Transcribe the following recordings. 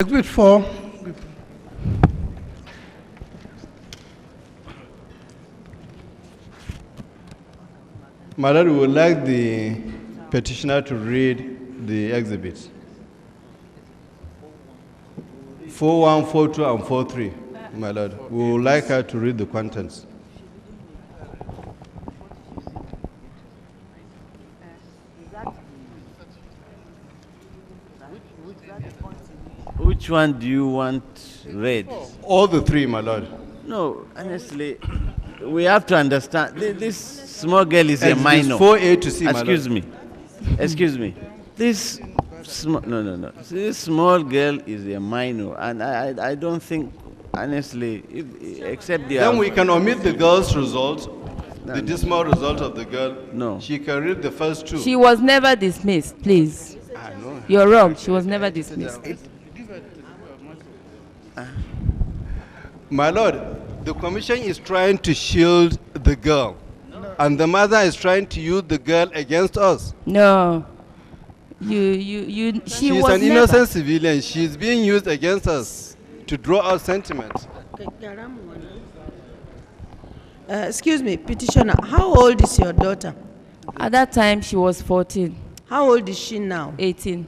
Exhibit 4. My lord, we would like the petitioner to read the exhibits. 41, 42, and 43, my lord. We would like her to read the contents. Which one do you want read? All the three, my lord. No, honestly, we have to understand. This small girl is a minor. 4A to C, my lord. Excuse me. Excuse me. This no. This small girl is a minor, and I don't think, honestly, except the. Then we can omit the girl's result, the dismal result of the girl. No. She can read the first two. She was never dismissed, please. I know. You're wrong. She was never dismissed. My lord, the commission is trying to shield the girl, and the mother is trying to use the girl against us. No. She's an innocent civilian. She's being used against us to draw out sentiments. Excuse me, petitioner, how old is your daughter? At that time, she was 14. How old is she now? 18.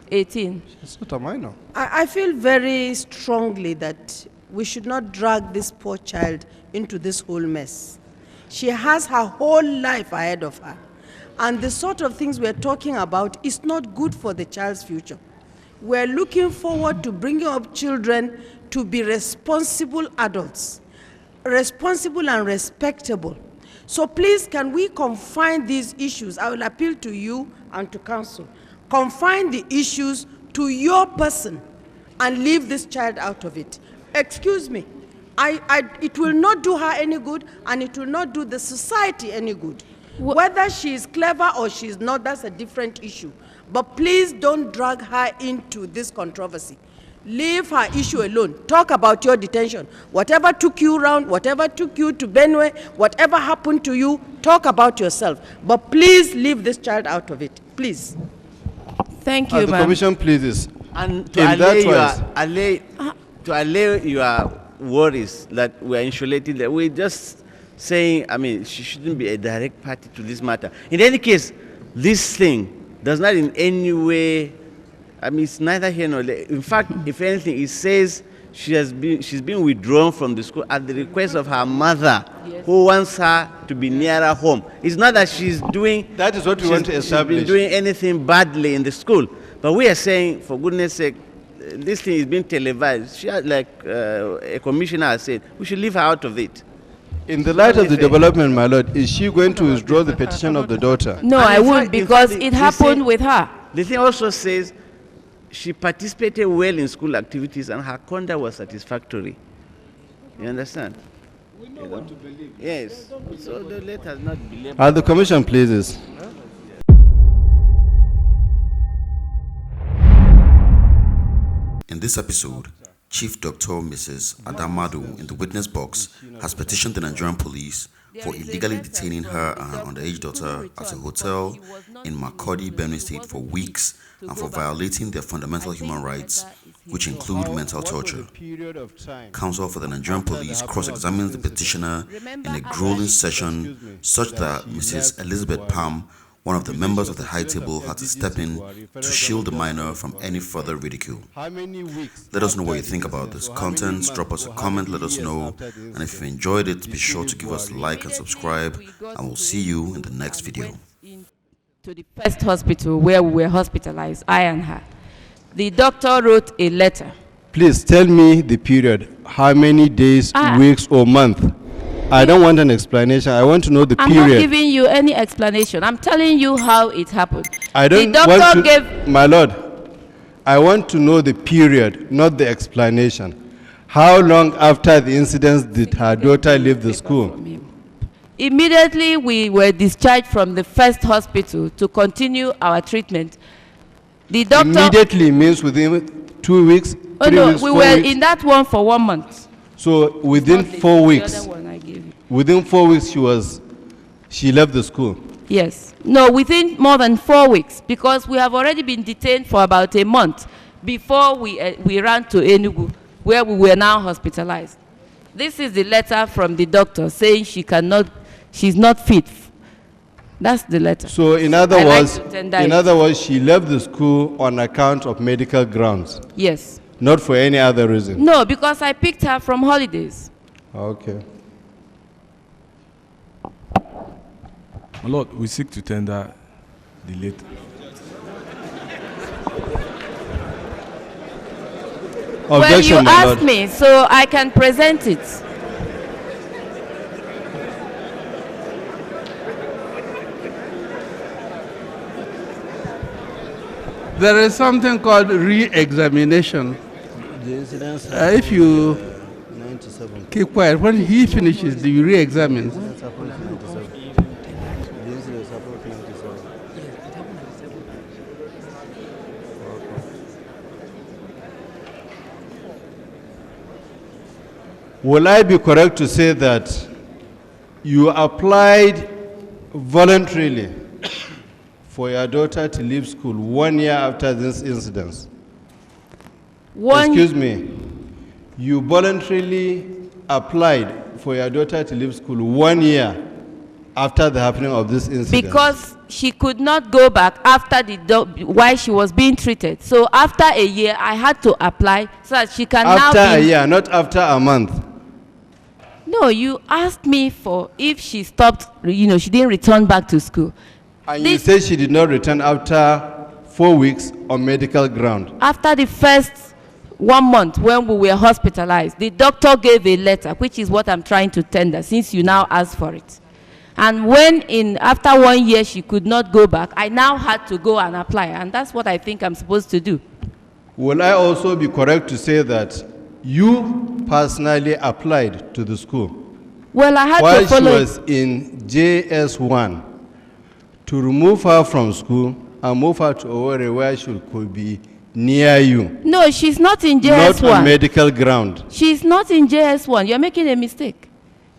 18. She's not a minor. I feel very strongly that we should not drag this poor child into this whole mess. She has her whole life ahead of her. And the sort of things we're talking about is not good for the child's future. We're looking forward to bringing up children to be responsible adults, responsible and respectable. So please, can we confine these issues? I will appeal to you and to council. Confine the issues to your person and leave this child out of it. Excuse me, it will not do her any good, and it will not do the society any good. Whether she is clever or she is not, that's a different issue. But please don't drag her into this controversy. Leave her issue alone. Talk about your detention. Whatever took you around, whatever took you to Benue, whatever happened to you, talk about yourself. But please leave this child out of it. Please. Thank you, The ma'am. commission pleases. And to allay your worries that we're insulating, that we're just saying, I mean, she shouldn't be a direct party to this matter. In any case, this thing does not in any way, I mean, it's neither here nor there. In fact, if anything, it says she's been withdrawn from the school at the request of her mother, yes, who wants her to be nearer home. It's not that she's doing... That is what we want to establish. She's been doing anything badly in the school. But we are saying, for goodness sake, this thing is being televised. She has, like a commissioner has said, we should leave her out of it. In the light of the development, my lord, is she going to withdraw the petition of the daughter? No, I won't, because it happened with her. The thing also says she participated well in school activities and her conduct was satisfactory. You understand? We know what to believe. Yes. So let us not believe. The commission pleases. In this episode, Chief Dr. Mrs. Madu in the witness box has petitioned the Nigerian police for illegally detaining her and her underage daughter at a hotel in Makurdi, Benue State for weeks and for violating their fundamental human rights, which include mental torture. Counsel for the Nigerian police cross-examines the petitioner in a grueling session such that Mrs. Elizabeth Palm, one of the members of the high table, had to step in to shield the minor from any further ridicule. Let us know what you think about this content. Drop us a comment, let us know. And if you enjoyed it, be sure to give us a like and subscribe. And we'll see you in the next video. To the first hospital where we were hospitalized, I and her. The doctor wrote a letter. Please tell me the period. How many days, weeks, or month? I don't want an explanation. I want to know the period. I'm not giving you any explanation. I'm telling you how it happened. I don't want to, my lord, I want to know the period, not the explanation. How long after the incident did her daughter leave the school? Immediately we were discharged from the first hospital to continue our treatment. The doctor... Immediately means within 2 weeks, 3 weeks, we 4 were weeks? in that one for 1 month. So within 4 weeks, within 4 weeks she left the school? Yes. No, within more than 4 weeks, because we have already been detained for about a month before we ran to Enugu, where we were now hospitalized. This is the letter from the doctor saying she's not fit. That's the letter. So in other words, she left the school on account of medical grounds. Yes. Not for any other reason. No, because I picked her from holidays. Okay. My Lord, we seek to tender the letter. Well, you asked me, so I can present it. There is something called re-examination. If you keep quiet, when he finishes, you re-examine. Will I be correct to say that you applied voluntarily for your daughter to leave school 1 year after this incident? Excuse me. You voluntarily applied for your daughter to leave school 1 year after the happening of this incident? Because she could not go back after while she was being treated. So after a year, I had to apply so that she can after a year, not after a month. No, you asked me for if she stopped, she didn't return back to school. And you said she did not return after 4 weeks on medical ground. After the first 1 month when we were hospitalized, the doctor gave a letter, which is what I'm trying to tender, since you now asked for it. And when after 1 year she could not go back, I now had to go and apply, and that's what I think I'm supposed to do. Will I also be correct to say that you personally applied to the school? Well, I had to follow. While she was in JS1, to remove her from school and move her to Owerri where she could be near you. No, she's not in JS1. Not on medical ground. She's not in JS1. You're making a mistake.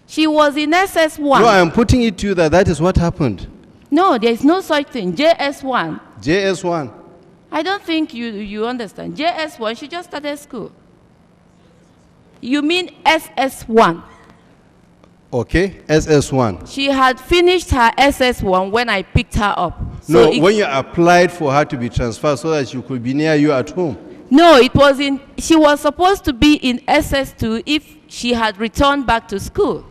She was in SS1. No, I'm putting it to you that is what happened. No, there is no such thing. JS1. JS1. I don't think you understand. JS1, she just started school. You mean SS1. Okay, SS1. She had finished her SS1 when I picked her up. So no, when you applied for her to be transferred so that she could be near you at home. No, she was supposed to be in SS2 if she had returned back to school.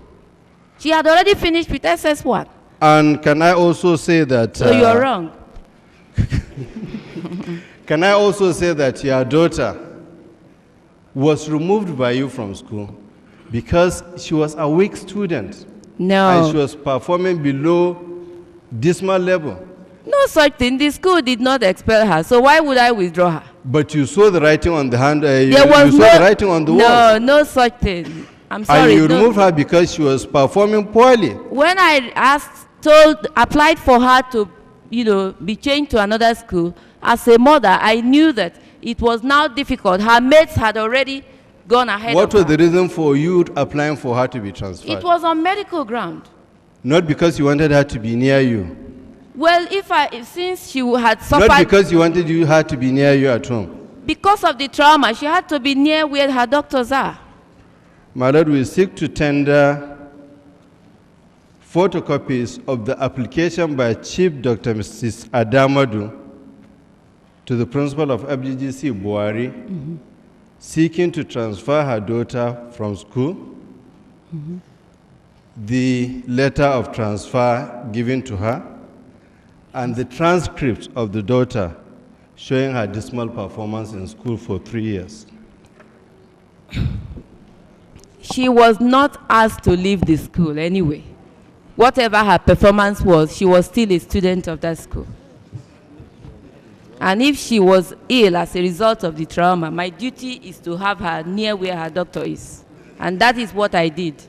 She had already finished with SS1. And can I also say that... So you're wrong. Can I also say that your daughter was removed by you from school because she was a weak student? No. And she was performing below dismal level? No such thing. The school did not expel her, so why would I withdraw her? But you saw the writing on the hand, you saw the writing on the wall. No such thing. I'm sorry. And you removed her because she was performing poorly. When I applied for her to, be changed to another school, as a mother, I knew that it was now difficult. Her mates had already gone ahead of her. What was the reason for you applying for her to be transferred? It was on medical ground. Not because you wanted her to be near you? Well, since she had suffered... Not because you wanted her to be near you at home? Because of the trauma, she had to be near where her doctors are. My Lord, we seek to tender photocopies of the application by Chief Dr. Mrs. Madu to the principal of FGGC Buhari, seeking to transfer her daughter from school, the letter of transfer given to her, and the transcript of the daughter showing her dismal performance in school for 3 years. She was not asked to leave the school anyway. Whatever her performance was, she was still a student of that school. And if she was ill as a result of the trauma, my duty is to have her near where her doctor is. And that is what I did.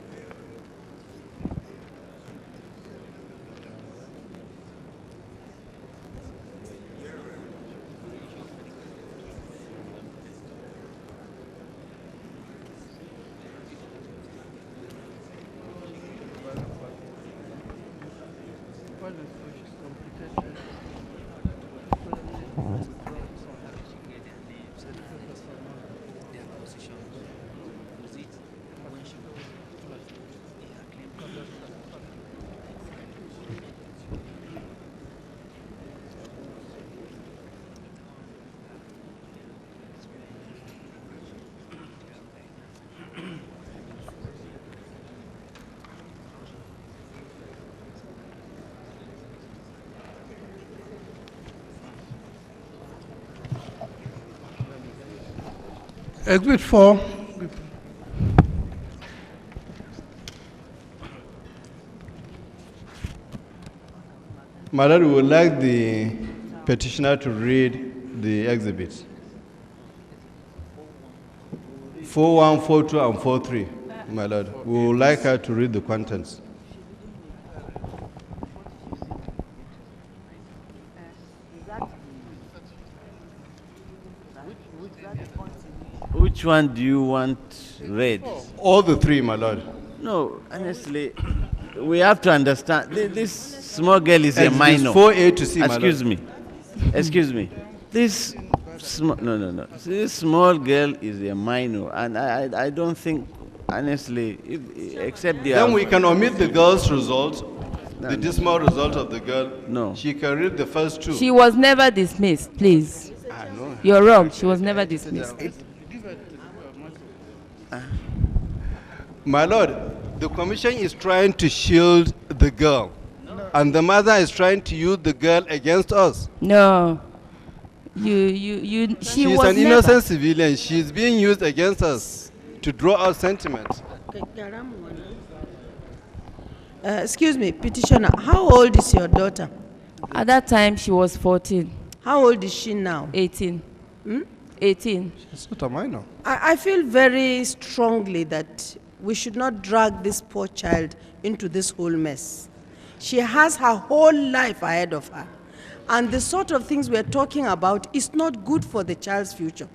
Exhibit 4. My Lord, we would like the petitioner to read the exhibits. 41, 42, and 43, my Lord. We would like her to read the contents. Which one do you want read? All the three, my Lord. No, honestly, we have to understand. This small girl is a Exhibits minor. 4A to C, my Lord. Excuse me. Excuse me. This no. This small girl is a minor, and I don't think, honestly, except the. Then we can omit the girl's result, the dismal result of the girl. No. She can read the first two. She was never dismissed, please. I know. You're wrong. She was never dismissed. My Lord, the commission is trying to shield the girl, and the mother is trying to use the girl against us. No. She She is was an never. innocent civilian. She is being used against us to draw out sentiments. Excuse me, petitioner, how old is your daughter? At that time, she was 14, How old is she now? 18. 18. It's not a minor. I feel very strongly that we should not drag this poor child into this whole mess. She has her whole life ahead of her. And the sort of things we're talking about is not good for the child's future.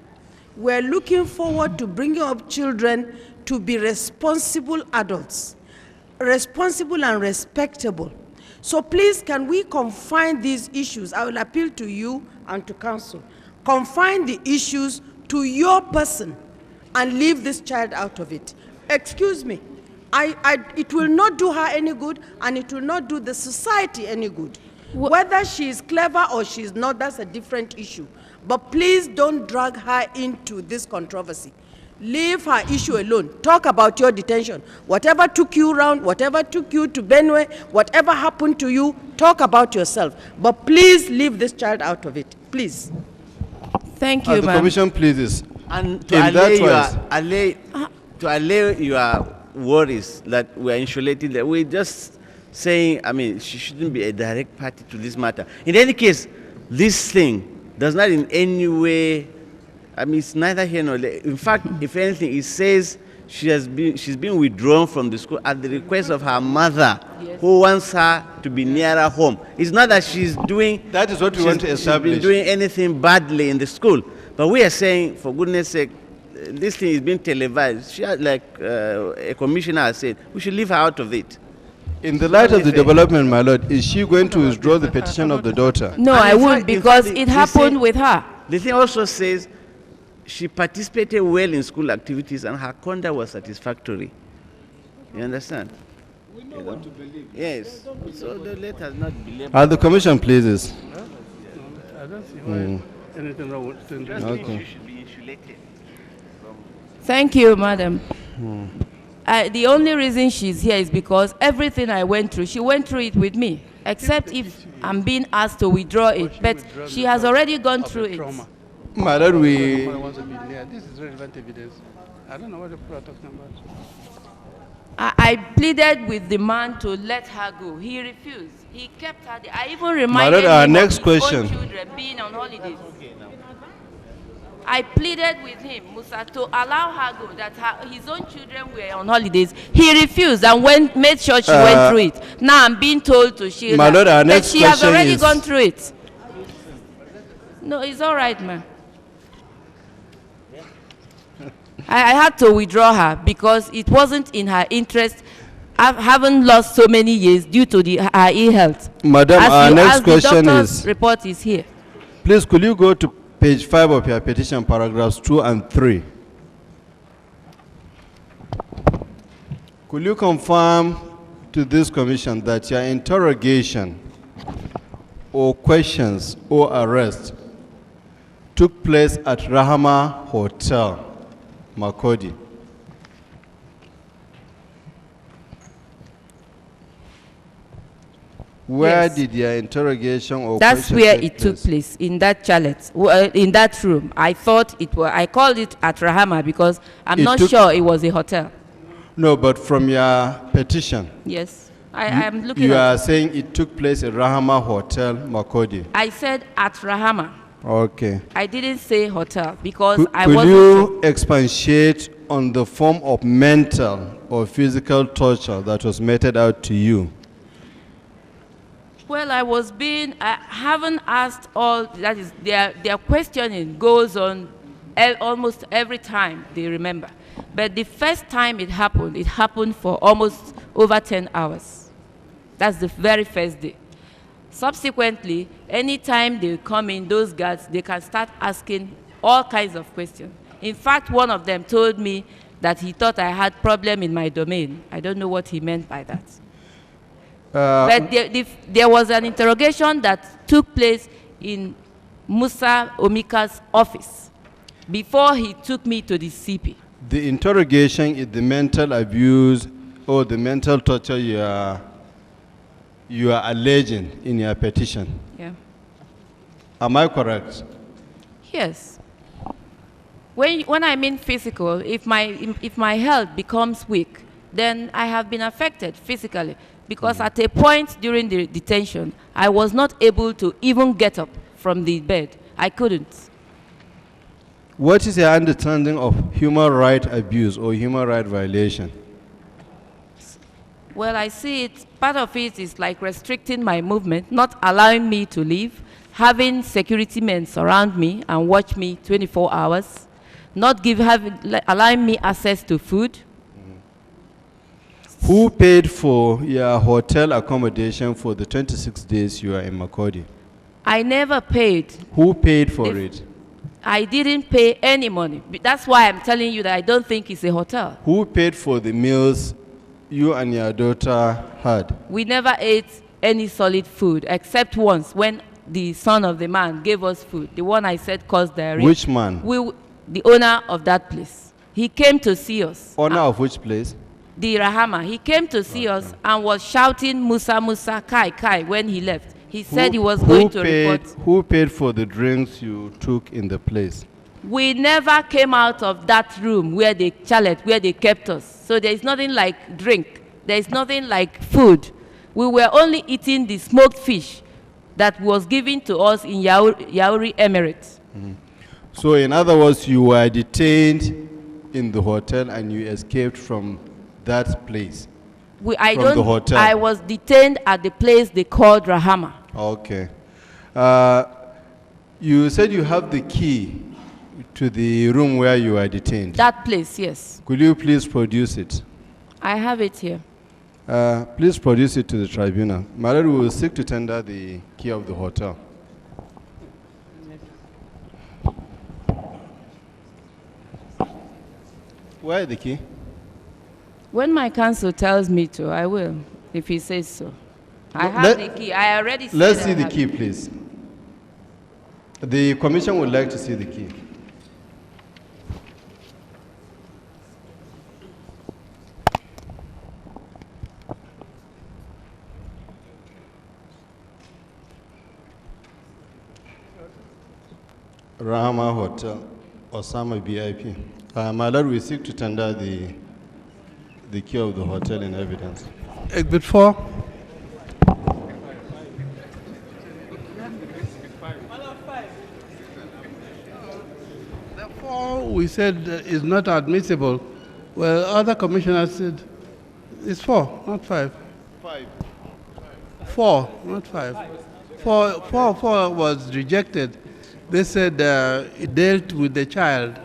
We're looking forward to bringing up children to be responsible adults, responsible and respectable. So please, can we confine these issues? I will appeal to you and to council. Confine the issues to your person and leave this child out of it. Excuse me, it will not do her any good, and it will not do the society any good. Whether she is clever or she is not, that's a different issue. But please don't drag her into this controversy. Leave her issue alone. Talk about your detention. Whatever took you around, whatever took you to Benue, whatever happened to you, talk about yourself. But please leave this child out of it. Please. Thank you, The ma'am. commission pleases. And to In that allay your worries that we are insulating, that we're just saying, I mean, she shouldn't be a direct party to this matter. In any case, this thing does not in any way, I mean, it's neither here nor there. In fact, if anything, it says she's been withdrawn from the school at the request of her mother, who wants her to be nearer home. It's not that she's doing. That is what we want to establish. She's been doing anything badly in the school, but we are saying, for goodness sake, this thing is being televised. She, like a commissioner has said, we should leave her out of it. In the light of the development, my Lord, is she going to withdraw the petition of the daughter? No, And I in won't, fact- in because fact, it the happened thing- with her. The thing also says she participated well in school activities and her conduct was satisfactory. You understand? We know what to believe. Yes. So let us not believe. The commission pleases. I don't see why anything wrong with it. Okay. You should be insulated. Thank you, madam. The only reason she's here is because everything I went through, she went through it with me, except if I'm being asked to withdraw it. But she has already gone through it. My Lord, we... This is relevant evidence. I don't know what the people are talking about. I pleaded with the man to let her go. He refused. He kept her there. I even reminded Lord, our him next of his question. own children being on holidays. I pleaded with him, Musa, to allow her go, that his own children were on holidays. He refused and made sure she went through it. Now I'm being told to shield My her. Lord, our But next she has question already is- gone through it. No, it's all right, man. I had to withdraw her because it wasn't in her interest. I haven't lost so many years due to her ill health. Madam, our next the question doctor's is, report is here. please, could you go to page 5 of your petition, paragraphs 2 and 3? Could you confirm to this commission that your interrogation or questions or arrest took place at Rahama Hotel, Makodi? Where Yes. did your interrogation or That's question where take it took place, in that chalet, in that room. I thought it was, I called it at Rahama because I'm It not took- sure it was a hotel. No, but from your petition, Yes, I'm looking you at are it. saying it took place at Rahama Hotel, Makodi. I said at Rahama. Okay. I didn't say hotel because Could, I could wasn't you expatiate on the form of mental or physical torture that was meted out to you? Well, I haven't asked all, that is, their questioning goes on almost every time they remember. But the first time it happened for almost over 10 hours. That's the very first day. Subsequently, anytime they come in, those guards, they can start asking all kinds of questions. In fact, one of them told me that he thought I had problem in my domain. I don't know what he meant by that. But there was an interrogation that took place in Musa Omika's office before he took me to the CP. The interrogation is the mental abuse or the mental torture you are alleging in your petition. Yeah. Am I correct? Yes. When I mean physical, if my health becomes weak, then I have been affected physically. Because at a point during the detention, I was not able to even get up from the bed. I couldn't. What is your understanding of human right abuse or human right violation? Well, I see it, part of it is like restricting my movement, not allowing me to leave, having security men surround me and watch me 24 hours, not allowing me access to food. Who paid for your hotel accommodation for the 26 days you are in Makodi? I never paid. Who paid for it? I didn't pay any money. That's why I'm telling you that I don't think it's a hotel. Who paid for the meals you and your daughter had? We never ate any solid food except once when the son of the man gave us food. The one I said caused diarrhea. Which man? The owner of that place. He came to see us. Owner of which place? The Rahama. He came to see us and was shouting Musa, Musa, Kai, Kai when he left. He said he was going to report. Who paid for the drinks you took in the place? We never came out of that room where they kept us. So there is nothing like drink. There is nothing like food. We were only eating the smoked fish that was given to us in Yauri Emirates. Mm-hmm. So in other words, you were detained in the hotel and you escaped from that place? The hotel? I was detained at the place they called Rahama. Okay. You said you have the key to the room where you are detained. That place, yes. Could you please produce it? I have it here. Please produce it to the tribunal. Madu will seek to tender the key of the hotel. Where is the key? When my counsel tells me to, I will, if he says so. I have the key. I already said Let's see the key, please. The commission would like to see the key. Rahama Hotel, Osama BIP. My lord, we seek to tender the key of the hotel in evidence. Exhibit 4. The 4 we said is not admissible. Well, other commissioners said it's 4, not 5. 5. 4, not 5. 4 was rejected. They said it dealt with the child.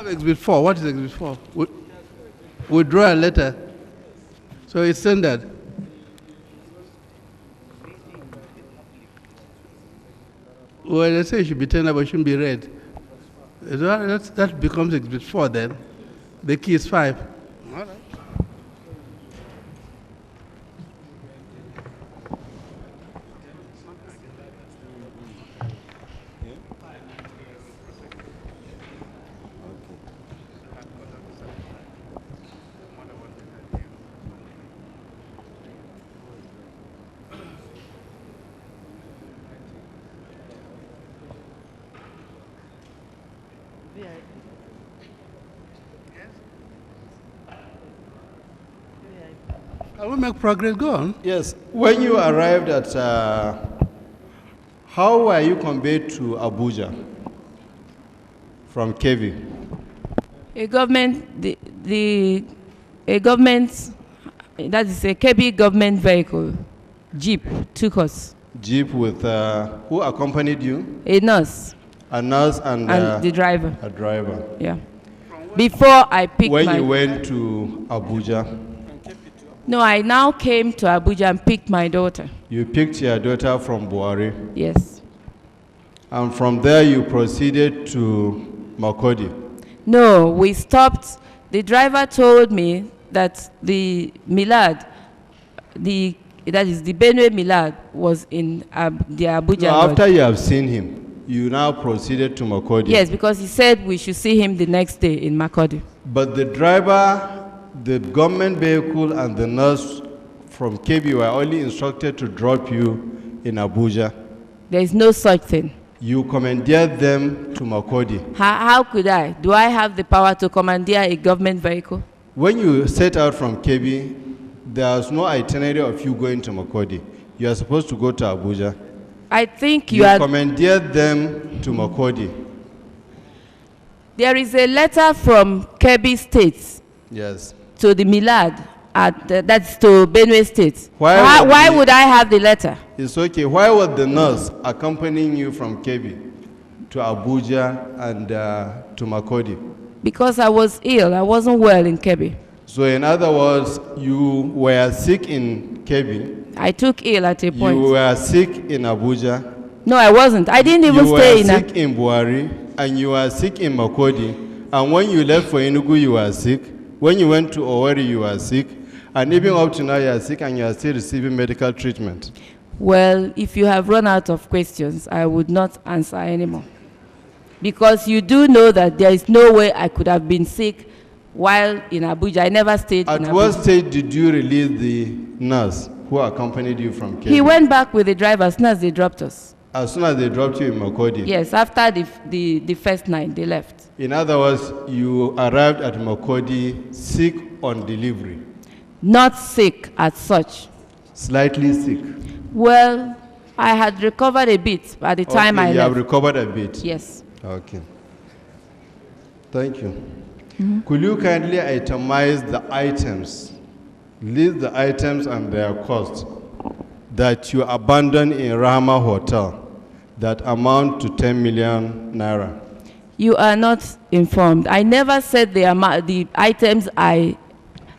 Exhibit 4. What is Exhibit 4? Withdraw a letter. So it's standard. Well, they say it should be tender, but it shouldn't be red. That becomes Exhibit 4 then. The key is 5. All right. Can we make progress? Go on. Yes. When you arrived at, how were you conveyed to Abuja from Kevi? A government, a government, that is a Kebi government vehicle, Jeep, took us. Jeep with, who accompanied you? A nurse. A nurse and the driver. A driver. Yeah. Before I picked when you went to Abuja? No, I now came to Abuja and picked my daughter. You picked your daughter from Buhari? Yes. And from there you proceeded to Makodi? No, we stopped. The driver told me that the Milad, that is the Benue Milad, was in the Abuja. No, after you have seen him, you now proceeded to Makodi? Yes, because he said we should see him the next day in Makodi. But the driver, the government vehicle, and the nurse from KB were only instructed to drop you in Abuja. There is no such thing. You commandeered them to Makodi. How could I? Do I have the power to commandeer a government vehicle? When you set out from KB, there was no itinerary of you going to Makodi. You are supposed to go to Abuja. I think you commandeered them to Makodi. There is a letter from Kebbi State. Yes. To the Milad, that's to Benue State. Why would I have the letter? It's okay. Why was the nurse accompanying you from Kebbi to Abuja and to Makodi? Because I was ill. I wasn't well in Kebbi. So in other words, you were sick in Kebbi. I took ill at a point. You were sick in Abuja. No, I wasn't. I didn't even stay in. You were sick in Buhari and you were sick in Makodi. And when you left for Enugu, you were sick. When you went to Owerri, you were sick. And even up to now, you are sick and you are still receiving medical treatment. Well, if you have run out of questions, I would not answer anymore. Because you do know that there is no way I could have been sick while in Abuja. I never stayed in Abuja. At what stage did you release the nurse who accompanied you from Kenya? He went back with the driver as soon as they dropped us. As soon as they dropped you in Makodi? Yes, after the first night, they left. In other words, you arrived at Makodi sick on delivery? Not sick as such. Slightly sick? Well, I had recovered a bit by the time I left. You have recovered a bit? Yes. Okay. Thank you. Could you kindly itemize the items, list the items and their cost that you abandoned in Rahama Hotel that amount to 10 million naira? You are not informed. I never said the items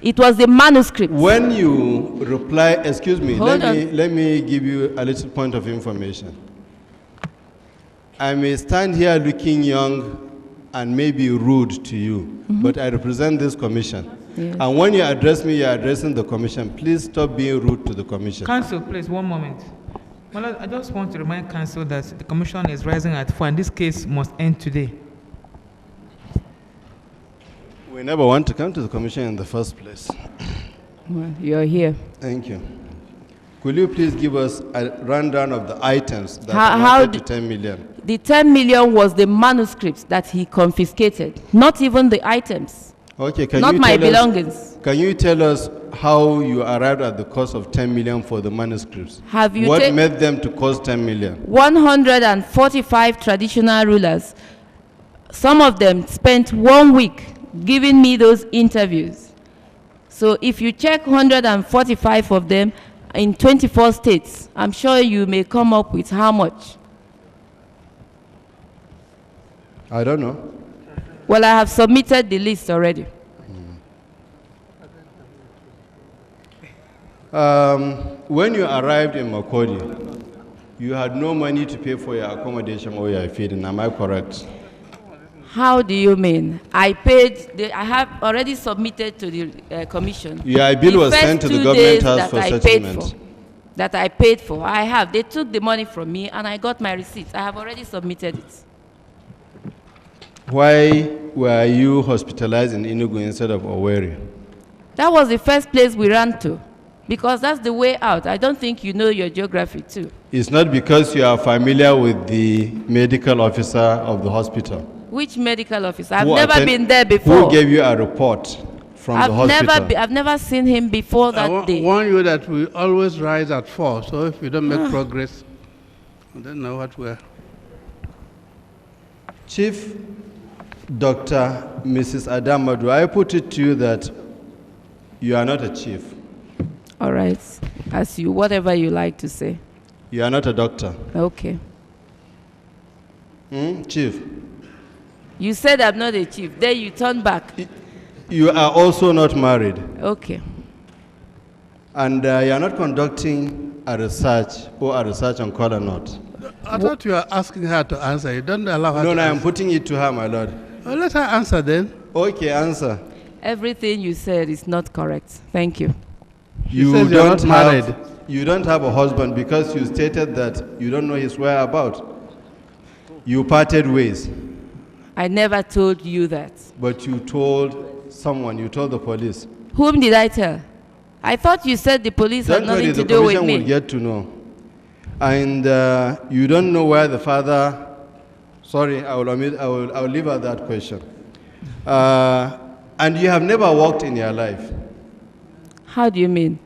it was the manuscript. When you reply, excuse me, Hold let me give you a little point of information. I may stand here looking young and maybe rude to you, but I represent this commission. Yes. And when you address me, you're addressing the commission. Please stop being rude to the commission. Council, please, one moment. Well, I just want to remind Council that the commission is rising at 4 and this case must end today. We never want to come to the commission in the first place. Well, you're here. Thank you. Could you please give us a rundown of the items that amounted to 10 million? The 10 million was the manuscripts that he confiscated, not even the items. Okay, not my belongings. Can you tell us how you arrived at the cost of 10 million for the manuscripts? What made them to cost 10 million? 145 traditional rulers. Some of them spent 1 week giving me those interviews. So if you check 145 of them in 24 states, I'm sure you may come up with how much. I don't know. Well, I have submitted the list already. When you arrived in Makodi, you had no money to pay for your accommodation or your feeding. Am I correct? How do you mean? I paid, I have already submitted to the commission. Your bill was sent to the government house for settlement. That I paid for. I have. They took the money from me and I got my receipts. I have already submitted it. Why were you hospitalized in Enugu instead of Owerri? That was the first place we ran to, because that's the way out. I don't think you know your geography too. It's not because you are familiar with the medical officer of the hospital. Which medical officer? I've never been there before. Who gave you a report from the hospital? I've never seen him before that day. I warn you that we always rise at 4, so if you don't make progress, I don't know what we're... Chief Dr. Mrs. Adamadu, I put it to you that you are not a chief. All right. As you, whatever you like to say. You are not a doctor. Okay. Chief. You said I'm not a chief. Then you turn back. You are also not married. Okay. And you are not conducting a research on call or not. I thought you were asking her to answer. You don't allow her to answer. No, I'm putting it to her, my lord. Well, let her answer then. Okay, answer. Everything you said is not correct. Thank you. You don't have a husband because you stated that you don't know his whereabouts. You parted ways. I never told you that. But you told someone, you told the police. Whom did I tell? I thought you said the police had nothing to do with me. The commission will get to know. And you don't know where the father... Sorry, I will leave out that question. And you have never worked in your life. How do you mean?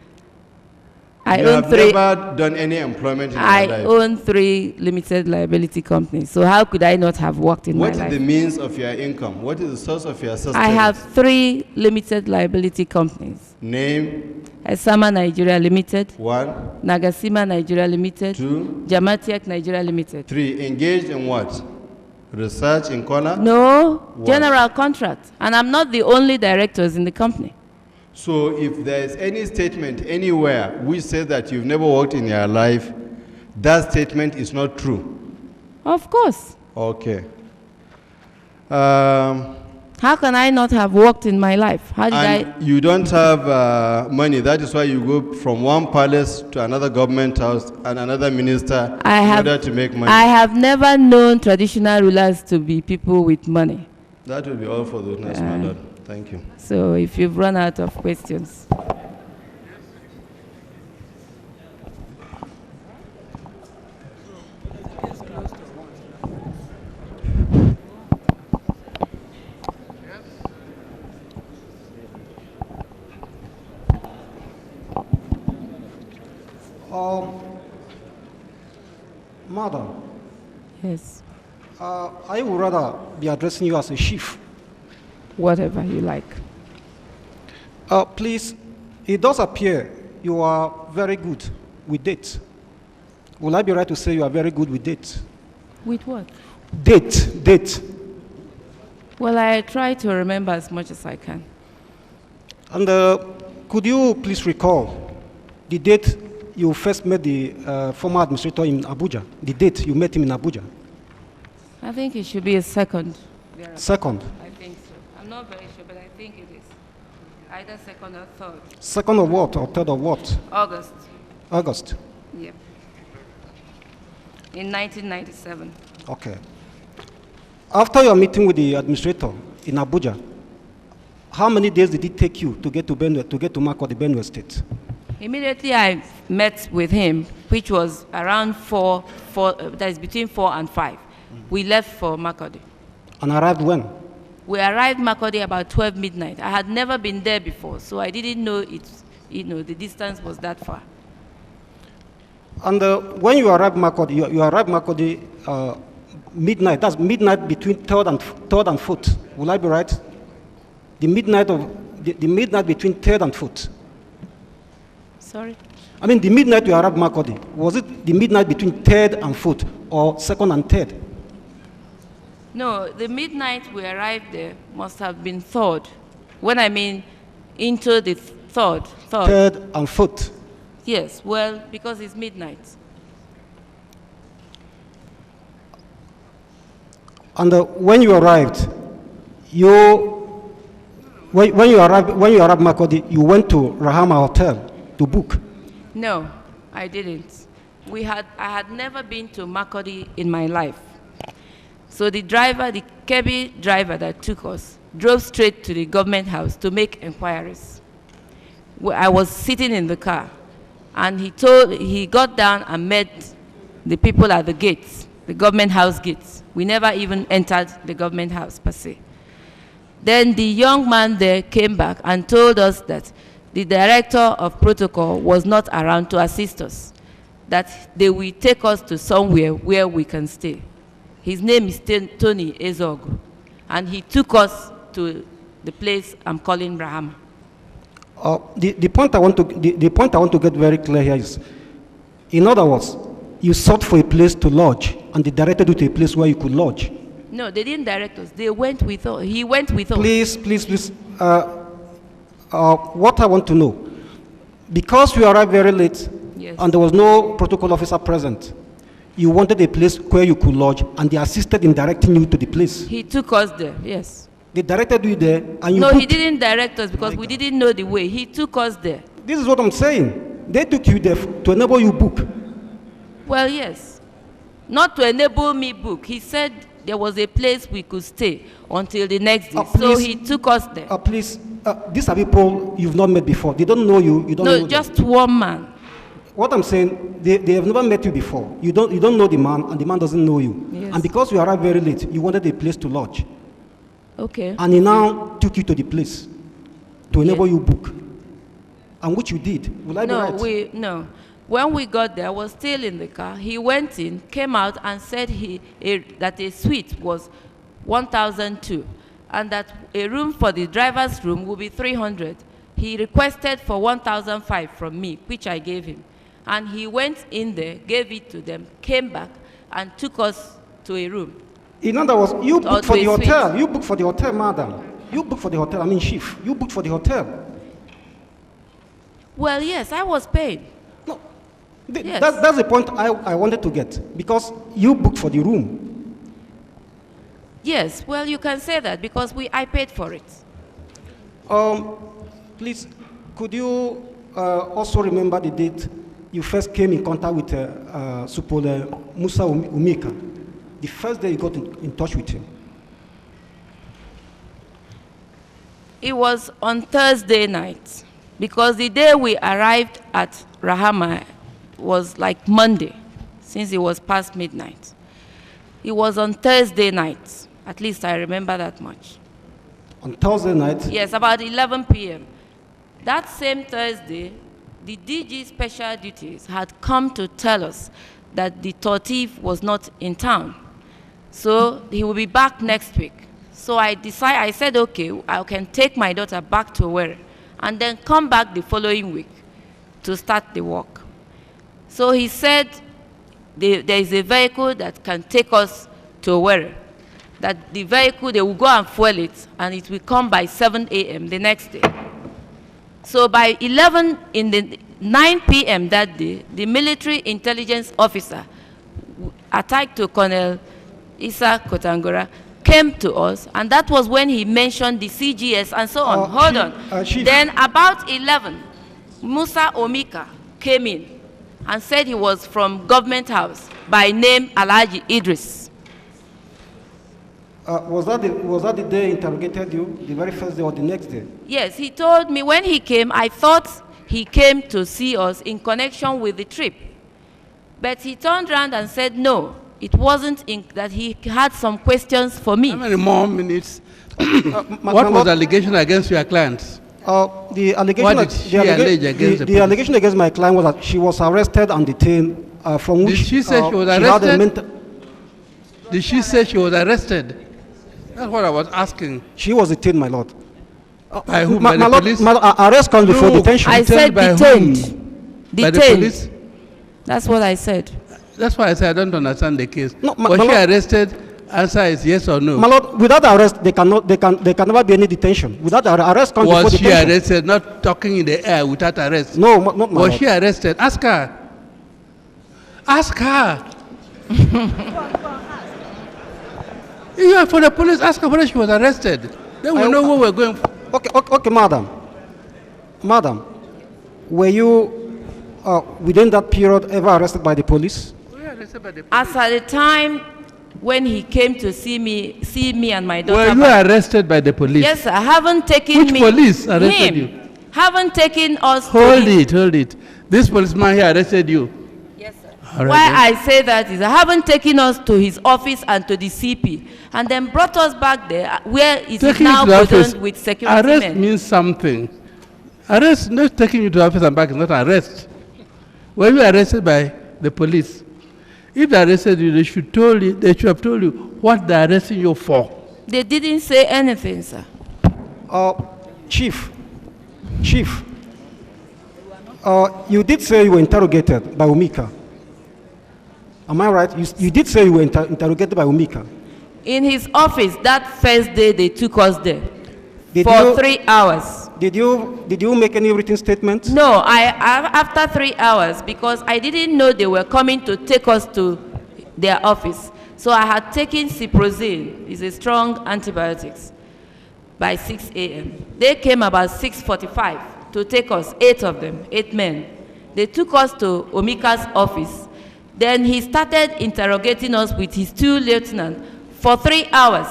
You have never done any employment in your life. I own 3 limited liability companies. So how could I not have worked in my life? What is the means of your income? What is the source of your sustenance? I have 3 limited liability companies. Name? Esama Nigeria Limited. 1. Nagasima Nigeria Limited. 2. Jamatiak Nigeria Limited. 3. Engaged in what? Research in corner? No. What? General contract. And I'm not the only directors in the company. So if there is any statement anywhere which says that you've never worked in your life, that statement is not true. Of course. Okay. How can I not have worked in my life? How did You don't have money. That is why you go from one palace to another government house and another minister in order to make money. I have never known traditional rulers to be people with money. That will be all for the witness, my lord. Thank you. So if you've run out of questions. Madam. Yes. I would rather be addressing you as a chief. Whatever you like. Please, it does appear you are very good with dates. Will I be right to say you are very good with dates? With what? Date. Well, I try to remember as much as I can. And could you please recall the date you first met the former administrator in Abuja? The date you met him in Abuja? I think it should be a second. Second? I think so. I'm not very sure, but I think it is. Either second or third. Second of what, or third of what? August. August? Yep. In 1997. Okay. After your meeting with the administrator in Abuja, how many days did it take you to get to Benue, to get to Makurdi, Benue State? Immediately I met with him, which was around that is between 4 and 5. We left for Makurdi. And arrived when? We arrived Makurdi about 12 midnight. I had never been there before, so I didn't know the distance was that far. And when you arrived Makurdi, you arrived Makurdi midnight. That's midnight between third and 4th. Will I be right? The midnight between 3rd and 4th. Sorry? I mean, the midnight you arrived Makurdi, was it the midnight between 3rd and 4th, or 2nd and 3rd? No, the midnight we arrived there must have been 3rd. When I mean into the 3rd. 3rd and 4th. Yes, well, because it's midnight. And when you arrived, when you arrived Makurdi, you went to Rahama Hotel to book. No, I didn't. I had never been to Makurdi in my life. So the Kebbi driver that took us, drove straight to the government house to make inquiries. I was sitting in the car, and he got down and met the people at the gates, the government house gates. We never even entered the government house per se. Then the young man there came back and told us that the director of protocol was not around to assist us, that they will take us to somewhere where we can stay. His name is Tony Ezogu, and he took us to the place I'm calling Rahama. The point I want to get very clear here is, in other words, you sought for a place to lodge, and they directed you to a place where you could lodge. No, they didn't direct us. They went with us. He went with us. Please. What I want to know, because you arrived very late, yes, and there was no protocol officer present, you wanted a place where you could lodge, and they assisted in directing you to the place. He took us there, yes. They directed you there, and you No, booked. he didn't direct us because we didn't know the way. He took us there. This is what I'm saying. They took you there to enable you book. Well, yes. Not to enable me book. He said there was a place we could stay until the next day. So he took us there. Please, these are people you've not met before. They don't know you. You don't know them. No, just one man. What I'm saying, they have never met you before. You don't know the man, and the man doesn't know you. Yes. And because you arrived very late, you wanted a place to lodge. Okay. And he now took you to the place to enable you book. And which you did. Will I be right? No. When we got there, I was still in the car. He went in, came out, and said that a suite was 1,002, and that a room for the driver's room would be 300. He requested for 1,005 from me, which I gave him. And he went in there, gave it to them, came back, and took us to a room. In other words, you booked for the hotel. You booked for the hotel, madam. You booked for the hotel. I mean, chief. You booked for the hotel. Well, yes, I was paid. No, yes. That's the point I wanted to get, because you booked for the room. Yes, well, you can say that because I paid for it. Please, could you also remember the date you first came in contact with Supole Musa Umika? The first day you got in touch with him? It was on Thursday night, because the day we arrived at Rahama was like Monday, since it was past midnight. It was on Thursday night. At least I remember that much. On Thursday night? Yes, about 11 p.m. That same Thursday, the DG Special Duties had come to tell us that the Tortif was not in town. So he will be back next week. So I said, okay, I can take my daughter back to Owerri and then come back the following week to start the work. So he said there is a vehicle that can take us to Owerri, that the vehicle, they will go and fuel it, and it will come by 7 a.m. the next day. So by 9 p.m. that day, the military intelligence officer, attached to Colonel Issa Kotangora, came to us, and that was when he mentioned the CGS and so on. Hold on. Then about 11, Musa Omika came in and said he was from Government House, by name Alhaji Idris. Was that the day he interrogated you, the very first day or the next day? Yes, he told me when he came, I thought he came to see us in connection with the trip. But he turned around and said no, it wasn't that he had some questions for me. How many more minutes? What was the allegation against your clients? The allegation, what did she allege against the allegation against my client was that she was arrested and detained, from which did she say she was arrested? Did she say she was arrested? That's what I was asking. She was detained, my lord. By whom? By the police? Arrest comes before detention. I said detained. By the police? That's what I said. That's why I said I don't understand the case. No, was she arrested? Answer is yes or no. My lord, without arrest, there can never be any detention. Without arrest comes before detention. Was she arrested? Not talking in the air without arrest. No, not my lord. Was she arrested? Ask her. Ask her. You are for the police, ask her whether she was arrested. Then we know where we're going. Okay, madam. Madam, were you, within that period, ever arrested by the police? We were arrested by the police. As at the time when he came to see me and my daughter. Were you arrested by the police? Yes, sir. Haven't taken Which police arrested you? Haven't taken us. Hold it. This policeman here arrested you. Yes, sir. All right, Why then. I say that is I haven't taken us to his office and to the CP, and then brought us back there where it is now burdened with security Arrest men. means something. Arrest, not taking you to the office and back is not arrest. Were you arrested by the police? If they arrested you, they should have told you what they're arresting you for. They didn't say anything, sir. Chief, you did say you were interrogated by Umika. Am I right? You did say you were interrogated by Umika. In his office, that first day they took us there for 3 hours. Did you make any written statement? No, after 3 hours, because I didn't know they were coming to take us to their office. So I had taken Ciprozine, it's a strong antibiotics, by 6 a.m. They came about 6:45 to take us, 8 of them, 8 men. They took us to Omika's office. Then he started interrogating us with his 2 lieutenants for 3 hours.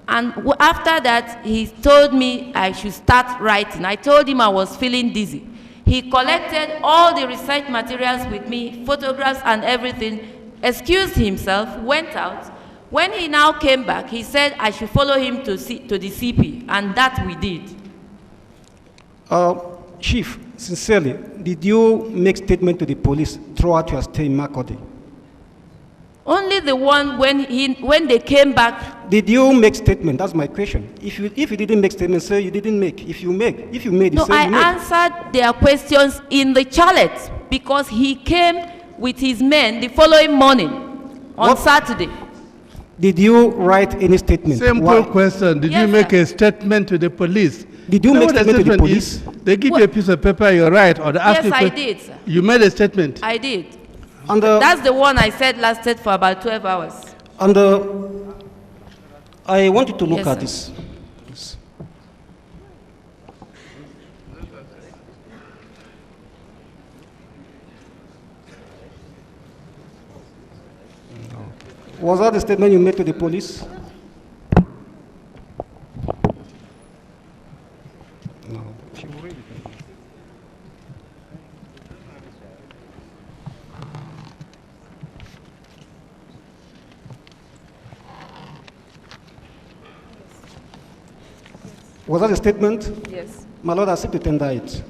And after that, he told me I should start writing. I told him I was feeling dizzy. He collected all the research materials with me, photographs and everything, excused himself, went out. When he now came back, he said I should follow him to the CP, and that we did. Chief, sincerely, did you make statement to the police throughout your stay in Makurdi? Only the one when they came back. Did you make statement? That's my question. If you didn't make statement, say you didn't make. If you made, you no, say you made. I answered their questions in the chalet because he came with his men the following morning on Saturday. Did you write any statement? Simple question. Did you make a statement to the police? Did you make a statement to the police? They give you a piece of paper, you write, or they ask you. Yes, I did, sir. You made a statement? I did. That's the one I said lasted for about 12 hours. And I want you to look Yes, at sir. this. Was that the statement you made to the police? No. Was that a statement? Yes. My Lord, I seek to tender it.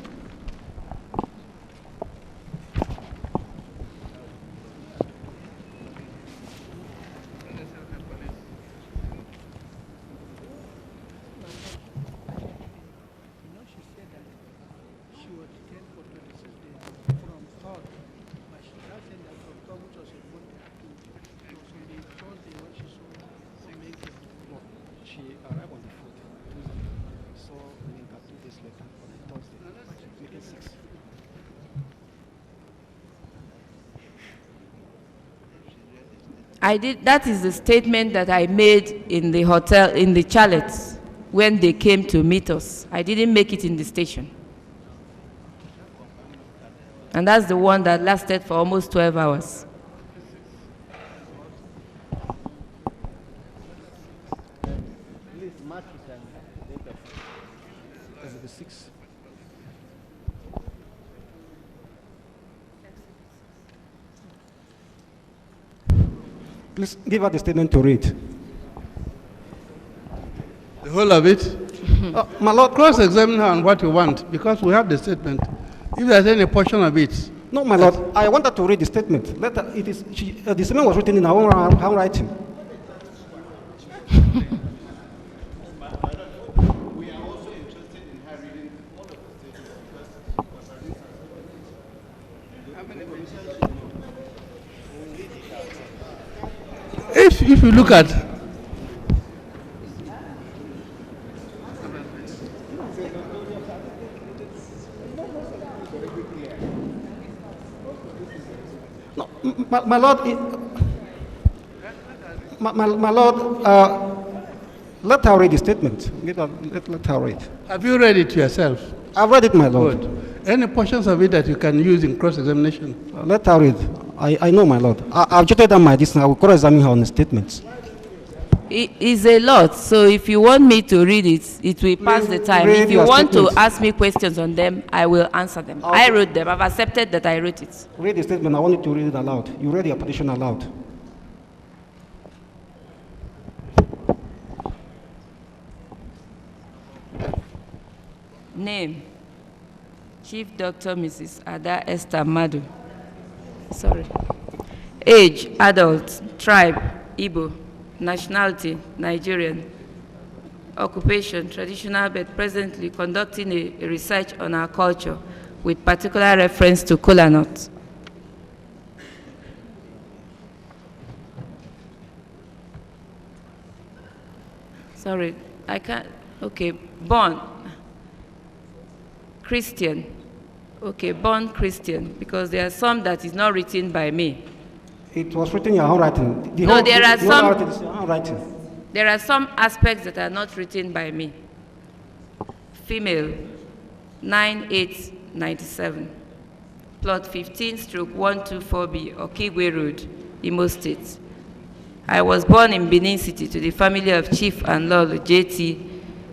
I did. That is the statement that I made in the hotel, in the chalet, when they came to meet us. I didn't make it in the station. And that's the one that lasted for almost 12 hours. Please give her the statement to read. The whole of it? My Lord, cross-examine her on what you want, because we have the statement. If there's any portion of it. No, my Lord, I want her to read the statement. Let her, the statement was written in her own handwriting. If you look at no, my Lord, My Lord, let her read the statement. Let her read. Have you read it yourself? I've read it, my Lord. Good. Any portions of it that you can use in cross-examination? Let her read. I know, my Lord. I've jotted down my distance. I will cross-examine her on the statements. It is a lot, so if you want me to read it, it will pass the time. If you want to ask me questions on them, I will answer them. I wrote them. I've accepted that I wrote it. Read the statement. I want you to read it aloud. You read your petition aloud. Name: Chief Dr. Mrs. Ada Esther Madu. Sorry. Age: adult. Tribe: Igbo. Nationality: Nigerian. Occupation: traditional, but presently conducting a research on our culture with particular reference to kola nut. Sorry, I can't. Okay, born Christian. Okay, born Christian, because there are some that is not written by me. It was written in your handwriting. No, there are some. Handwriting. There are some aspects that are not written by me. Female, 9/8/97. Plot 15/124B, Okigwe Road, Imo State. I was born in Benin City to the family of Chief and Lord J.T.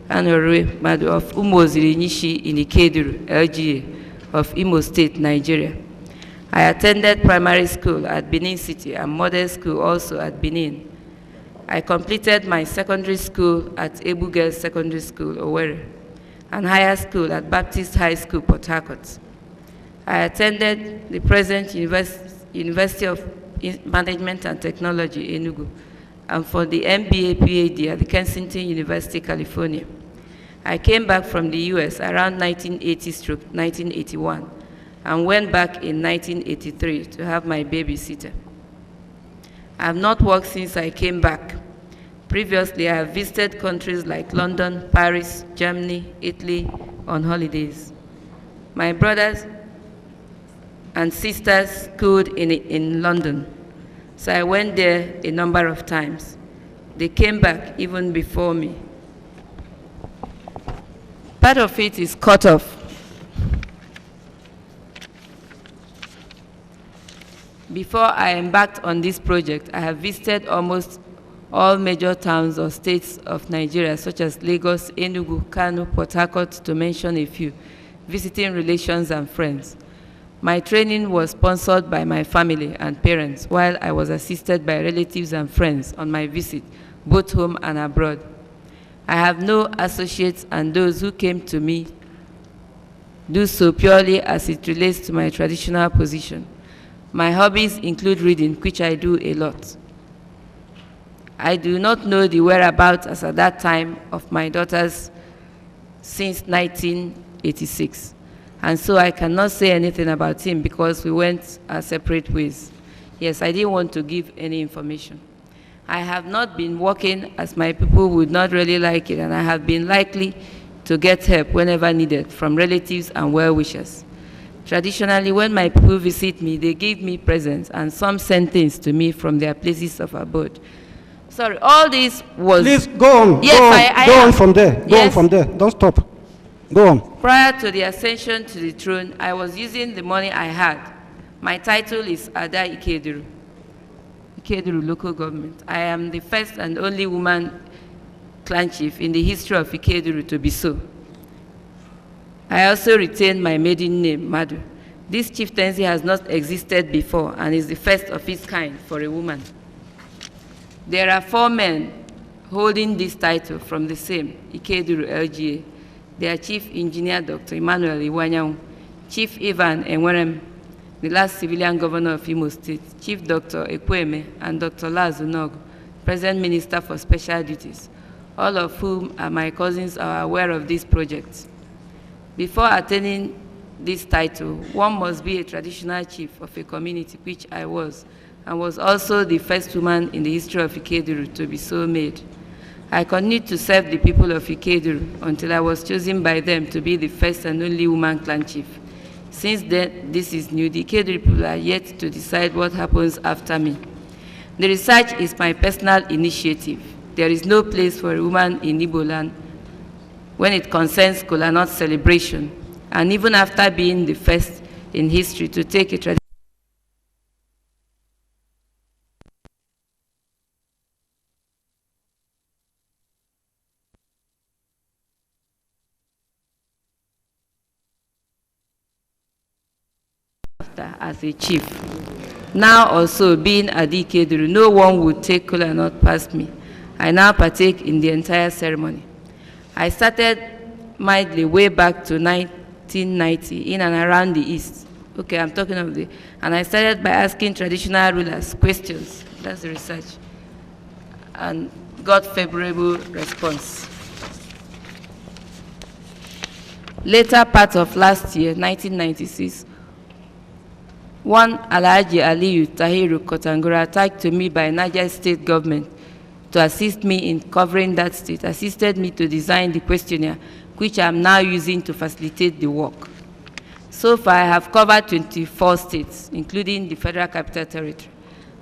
Anore Madu of Umoziri Nishi in Ikeduru, LGA of Imo State, Nigeria. I attended primary school at Benin City and model school also at Benin. I completed my secondary school at Ebu Girls Secondary School, Owerri, and higher school at Baptist High School, Port Harcourt. I attended the present University of Management and Technology, Enugu, and for the MBA PhD at the Kensington University, California. I came back from the US around 1980-1981 and went back in 1983 to have my babysitter. I have not worked since I came back. Previously, I have visited countries like London, Paris, Germany, Italy on holidays. My brothers and sisters schooled in London, so I went there a number of times. They came back even before me. Part of it is cut off. Before I embarked on this project, I have visited almost all major towns or states of Nigeria, such as Lagos, Enugu, Kano, Port Harcourt, to mention a few, visiting relations and friends. My training was sponsored by my family and parents, while I was assisted by relatives and friends on my visit, both home and abroad. I have no associates, and those who came to me do so purely as it relates to my traditional position. My hobbies include reading, which I do a lot. I do not know the whereabouts as at that time of my daughters since 1986. And so I cannot say anything about him because we went our separate ways. Yes, I didn't want to give any information. I have not been working as my people would not really like it, and I have been likely to get help whenever needed from relatives and well-wishers. Traditionally, when my people visit me, they give me presents, and some send things to me from their places of abode. Sorry, all this was... Please, go on. Yes, go on from there. Go on from there. Don't stop. Go on. Prior to the ascension to the throne, I was using the money I had. My title is Ada Ikeduru, Ikeduru local government. I am the first and only woman clan chief in the history of Ikeduru to be so. I also retain my maiden name, Madu. This chieftaincy has not existed before and is the first of its kind for a woman. There are 4 men holding this title from the same, Ikeduru LGA. They are Chief Engineer Dr. Emmanuel Iwanyang, Chief Ivan Enwerem, the last civilian governor of Imo State, Chief Dr. Ekweme, and Dr. Laz Unog, present Minister for Special Duties, all of whom are my cousins are aware of this project. Before attaining this title, one must be a traditional chief of a community, which I was, and was also the first woman in the history of Ikeduru to be so made. I continued to serve the people of Ikeduru until I was chosen by them to be the first and only woman clan chief. Since then, this is new. The Ikeduru people are yet to decide what happens after me. The research is my personal initiative. There is no place for a woman in Igbo land when it concerns kola nut celebration, and even after being the first in history to take a traditional as a chief. Now also being Adikeduru, no one would take kola nut past me. I now partake in the entire ceremony. I started mildly way back to 1990 in and around the East. Okay, I'm talking of the, and I started by asking traditional rulers questions. That's the research. And got favorable response. Later part of last year, 1996, one Alhaji Aliyu Tahiru Kotangura attacked to me by Niger State government to assist me in covering that state, assisted me to design the questionnaire, which I am now using to facilitate the work. So far, I have covered 24 states, including the Federal Capital Territory,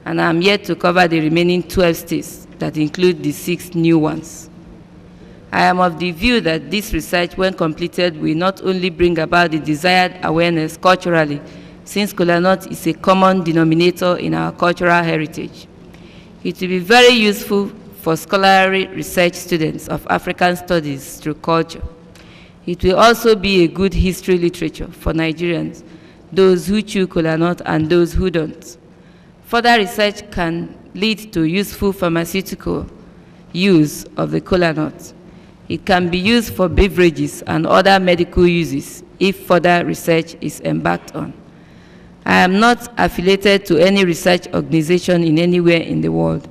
and I am yet to cover the remaining 12 states that include the 6 new ones. I am of the view that this research, when completed, will not only bring about the desired awareness culturally, since kola nut is a common denominator in our cultural heritage. It will be very useful for scholarly research students of African studies through culture. It will also be a good history literature for Nigerians, those who chew kola nut and those who don't. Further research can lead to useful pharmaceutical use of the kola nut. It can be used for beverages and other medical uses if further research is embarked on. I am not affiliated to any research organization in anywhere in the world.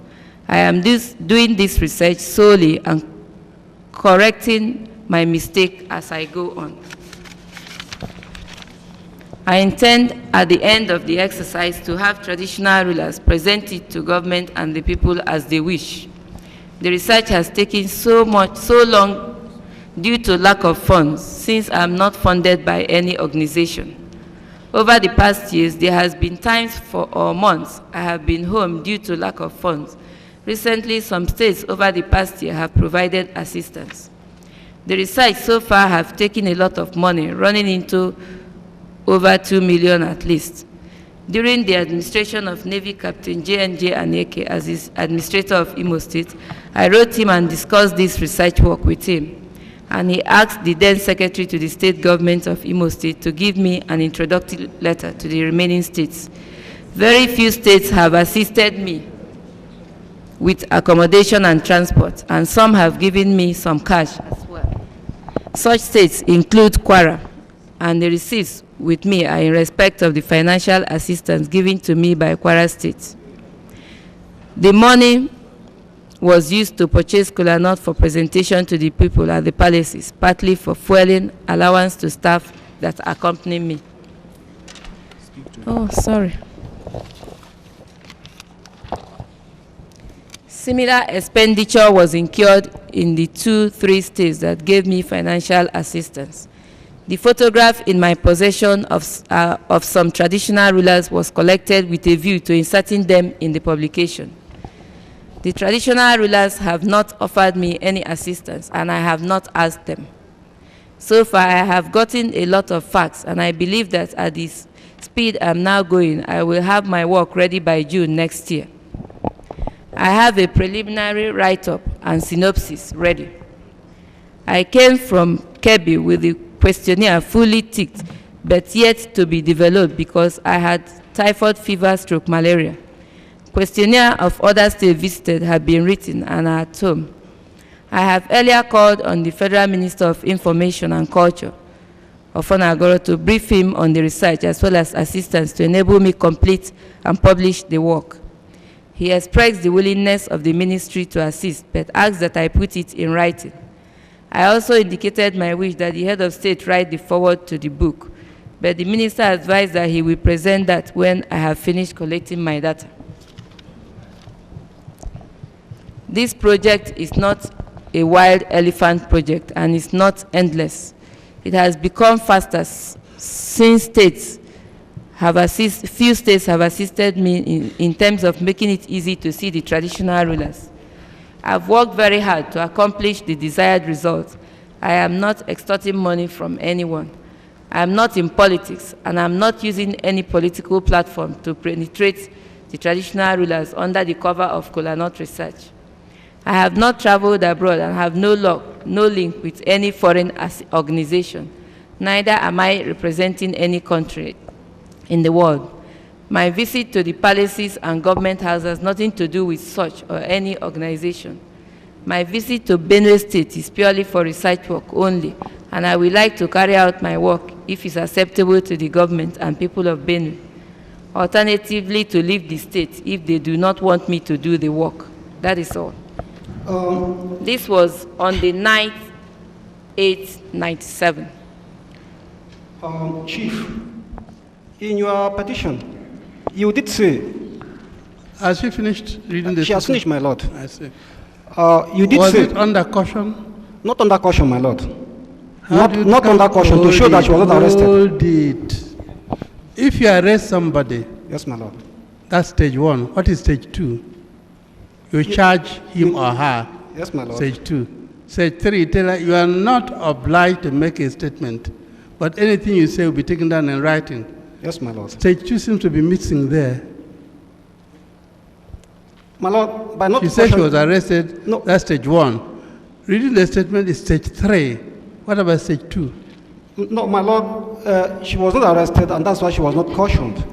I am doing this research solely and correcting my mistake as I go on. I intend at the end of the exercise to have traditional rulers present it to government and the people as they wish. The research has taken so long due to lack of funds, since I am not funded by any organization. Over the past years, there has been times or months I have been home due to lack of funds. Recently, some states over the past year have provided assistance. The research so far have taken a lot of money, running into over 2 million at least. During the administration of Navy Captain J.N.J. Aneke as his administrator of Imo State, I wrote him and discussed this research work with him. And he asked the then secretary to the state government of Imo State to give me an introductory letter to the remaining states. Very few states have assisted me with accommodation and transport, and some have given me some cash as well. Such states include Kwara, and the receipts with me are in respect of the financial assistance given to me by Kwara State. The money was used to purchase kola nut for presentation to the people at the palaces, partly for fueling allowance to staff that accompany me. Oh, sorry. Similar expenditure was incurred in the 2-3 states that gave me financial assistance. The photograph in my possession of some traditional rulers was collected with a view to inserting them in the publication. The traditional rulers have not offered me any assistance, and I have not asked them. So far, I have gotten a lot of facts, and I believe that at this speed I'm now going, I will have my work ready by June next year. I have a preliminary write-up and synopsis ready. I came from Kebbi with the questionnaire fully ticked, but yet to be developed because I had typhoid fever / malaria. Questionnaire of other states visited have been written and are at home. I have earlier called on the Federal Minister of Information and Culture, Ofonagoro, to brief him on the research as well as assistance to enable me complete and publish the work. He expressed the willingness of the ministry to assist, but asked that I put it in writing. I also indicated my wish that the head of state write the foreword to the book, but the minister advised that he will present that when I have finished collecting my data. This project is not a wild elephant project and is not endless. It has become faster since states few states have assisted me in terms of making it easy to see the traditional rulers. I've worked very hard to accomplish the desired result. I am not extorting money from anyone. I am not in politics, and I'm not using any political platform to penetrate the traditional rulers under the cover of kola nut research. I have not traveled abroad and have no link with any foreign organization. Neither am I representing any country in the world. My visit to the palaces and government houses has nothing to do with such or any organization. My visit to Benue State is purely for research work only, and I would like to carry out my work if it's acceptable to the government and people of Benue. Alternatively, to leave the state if they do not want me to do the work. That is all. This was on the 9th, 8th, 97. Chief, in your petition, you did say... Has she finished reading this? She has finished, my lord. I see. You did was say... it under caution? Not under caution, my lord. Not under caution, to show that she was not arrested. Hold it. If you arrest somebody... Yes, my lord. That's stage 1. What is stage 2? You charge him or her. Yes, my lord. Stage 2. Stage 3, tell her you are not obliged to make a statement, but anything you say will be taken down in writing. Yes, my lord. Stage 2 seems to be missing there. My lord, by not... She said she was arrested. No. That's stage 1. Reading the statement is stage 3. What about stage 2? No, my lord, she was not arrested, and that's why she was not cautioned.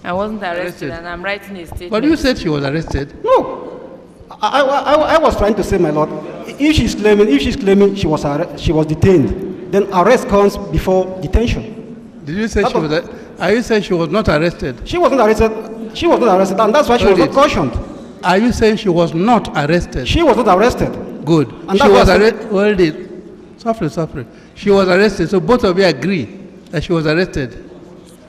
I wasn't arrested, and I'm writing a statement. But you said she was arrested. No. I was trying to say, my lord, if she's claiming she was detained, then arrest comes before detention. Did you say she was? Are you saying she was not arrested? She was not arrested. She was not arrested, and that's why she was not cautioned. Are you saying she was not arrested? She was not arrested. Good. And she was arrested. Hold it. Softly. She was arrested. So both of you agree that she was arrested.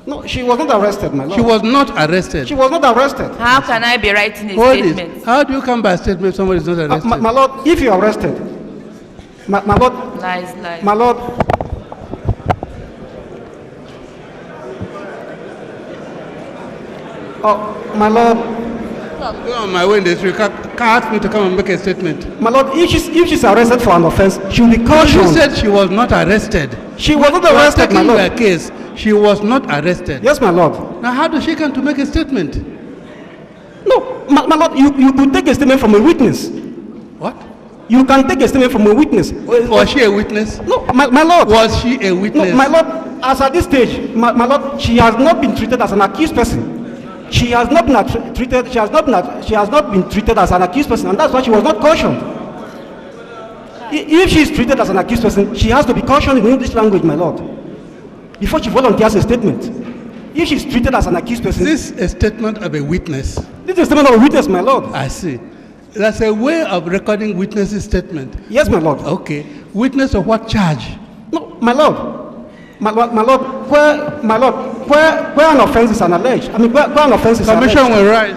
No, she was not arrested, my lord. She was not arrested. She was not arrested. How can I be writing a statement? It. How do you come by a statement if somebody is not arrested? My lord, if you are arrested, my lord. Lies. My lord. Oh, my lord. I'm going on my way in the street. Can't ask me to come and make a statement. My lord, if she's arrested for an offense, she will be cautioned. You said she was not arrested. She was not arrested, my lord. Her case, she was not arrested. Yes, my lord. Now, how does she come to make a statement? No, my lord, you could take a statement from a witness. What? You can take a statement from a witness. Was she a witness? No, my lord. Was she a witness? No, my lord, as at this stage, my lord, she has not been treated as an accused person. She has not been treated. She has not been treated as an accused person, and that's why she was not cautioned. If she is treated as an accused person, she has to be cautioned in English language, my lord, before she volunteers a statement. If she is treated as an accused person, this is a statement of a witness. This is a statement of a witness, my lord. I see. That's a way of recording witnesses' statement. Yes, my lord. Okay. Witness of what charge? No, my lord. My lord, where an offense is alleged, where an offense is alleged. Commission will rise.